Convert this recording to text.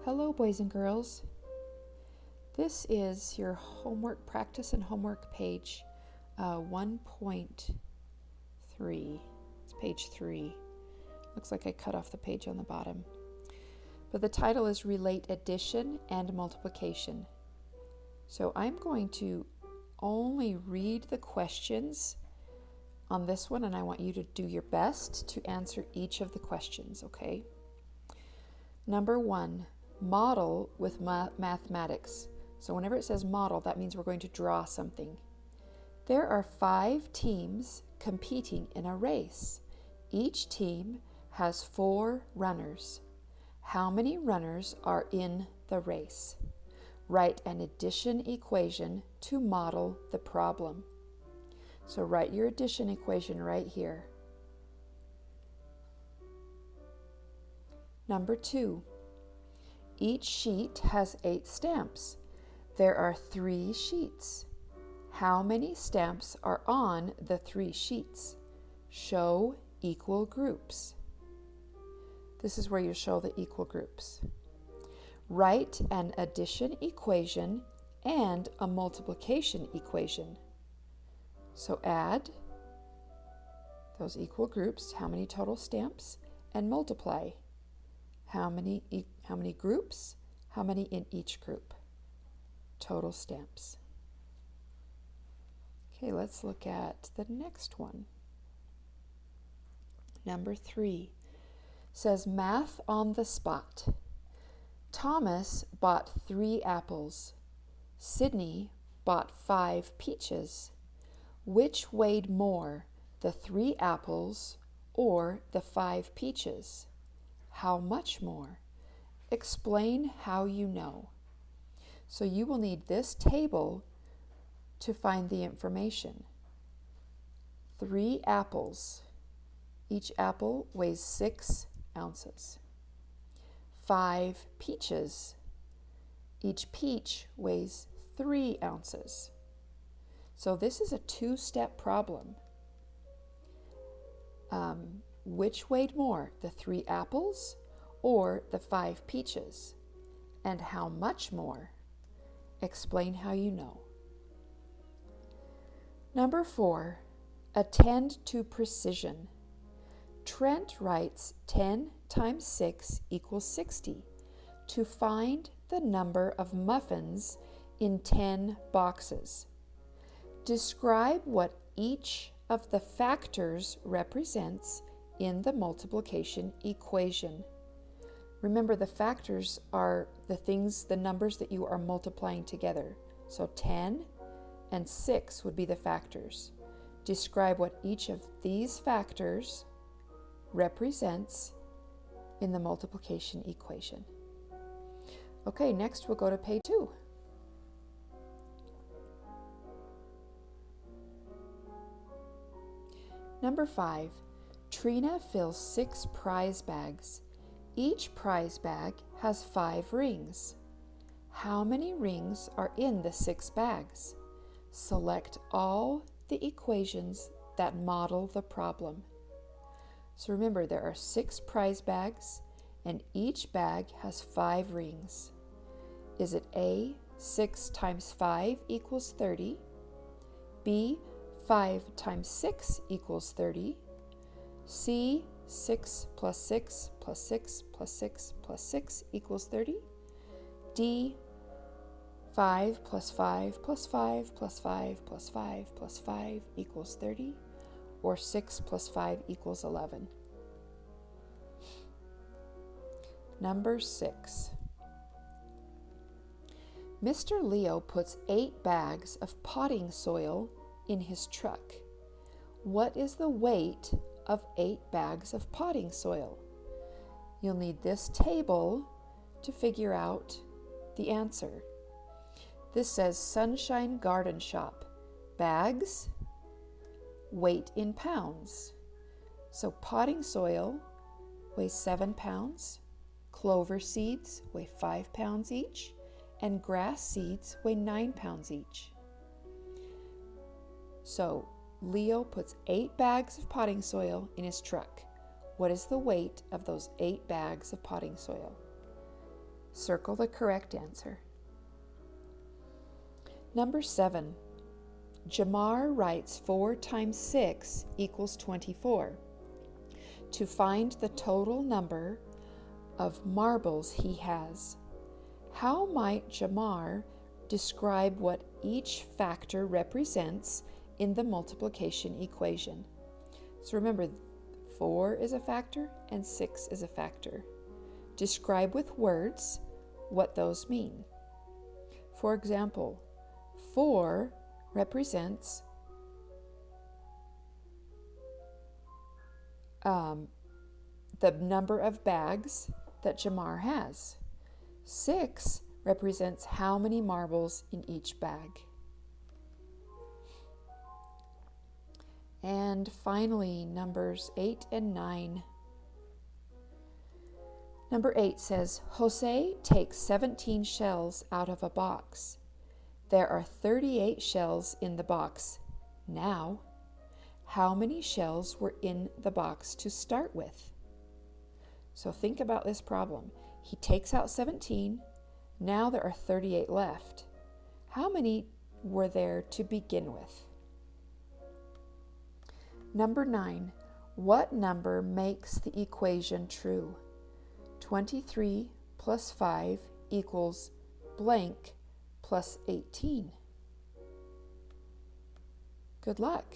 Hello, boys and girls. This is your homework practice and homework page 1.3. It's page 3. Looks like I cut off the page on the bottom. But the title is Relate Addition and Multiplication. So I'm going to only read the questions on this one, and I want you to do your best to answer each of the questions, okay? Number 1. Model with mathematics. So whenever it says model, that means we're going to draw something. There are 5 teams competing in a race. Each team has 4 runners. How many runners are in the race? Write an addition equation to model the problem. So write your addition equation right here. Number 2. Each sheet has 8 stamps. There are 3 sheets. How many stamps are on the 3 sheets? Show equal groups. This is where you show the equal groups. Write an addition equation and a multiplication equation. So add those equal groups, how many total stamps, and multiply. How many groups? How many in each group? Total stamps. Okay, let's look at the next one. Number 3 says math on the spot. Thomas bought 3 apples. Sydney bought 5 peaches. Which weighed more, the 3 apples or the 5 peaches? How much more? Explain how you know. So you will need this table to find the information. 3 apples. Each apple weighs 6 ounces. 5 peaches. Each peach weighs 3 ounces. So this is a 2-step problem. Which weighed more, the 3 apples or the 5 peaches? And how much more? Explain how you know. Number 4, attend to precision. Trent writes 10 times 6 equals 60 to find the number of muffins in 10 boxes. Describe what each of the factors represents in the multiplication equation. Remember, the factors are the numbers that you are multiplying together. So 10 and 6 would be the factors. Describe what each of these factors represents in the multiplication equation. Okay, next we'll go to page 2. Number 5, Trina fills 6 prize bags. Each prize bag has 5 rings. How many rings are in the 6 bags? Select all the equations that model the problem. So remember, there are 6 prize bags, and each bag has 5 rings. Is it A, 6 times 5 equals 30? B, 5 times 6 equals 30. C, 6 plus 6 plus 6 plus 6 plus 6 equals 30. D, 5 plus 5 plus 5 plus 5 plus 5 plus 5 equals 30. Or 6 plus 5 equals 11. Number 6. Mr. Leo puts 8 bags of potting soil in his truck. What is the weight of 8 bags of potting soil? You'll need this table to figure out the answer. This says Sunshine Garden Shop. Bags, weight in pounds. So potting soil weighs 7 pounds, clover seeds weigh 5 pounds each, and grass seeds weigh 9 pounds each. So Leo puts 8 bags of potting soil in his truck. What is the weight of those 8 bags of potting soil? Circle the correct answer. Number 7. Jamar writes 4 times 6 equals 24. To find the total number of marbles he has, how might Jamar describe what each factor represents in the multiplication equation? So remember, 4 is a factor and 6 is a factor. Describe with words what those mean. For example, 4 represents the number of bags that Jamar has. 6 represents how many marbles in each bag. And finally, numbers 8 and 9. Number 8 says, Jose takes 17 shells out of a box. There are 38 shells in the box now. How many shells were in the box to start with? So think about this problem. He takes out 17. Now there are 38 left. How many were there to begin with? Number 9. What number makes the equation true? 23 plus 5 equals blank plus 18. Good luck.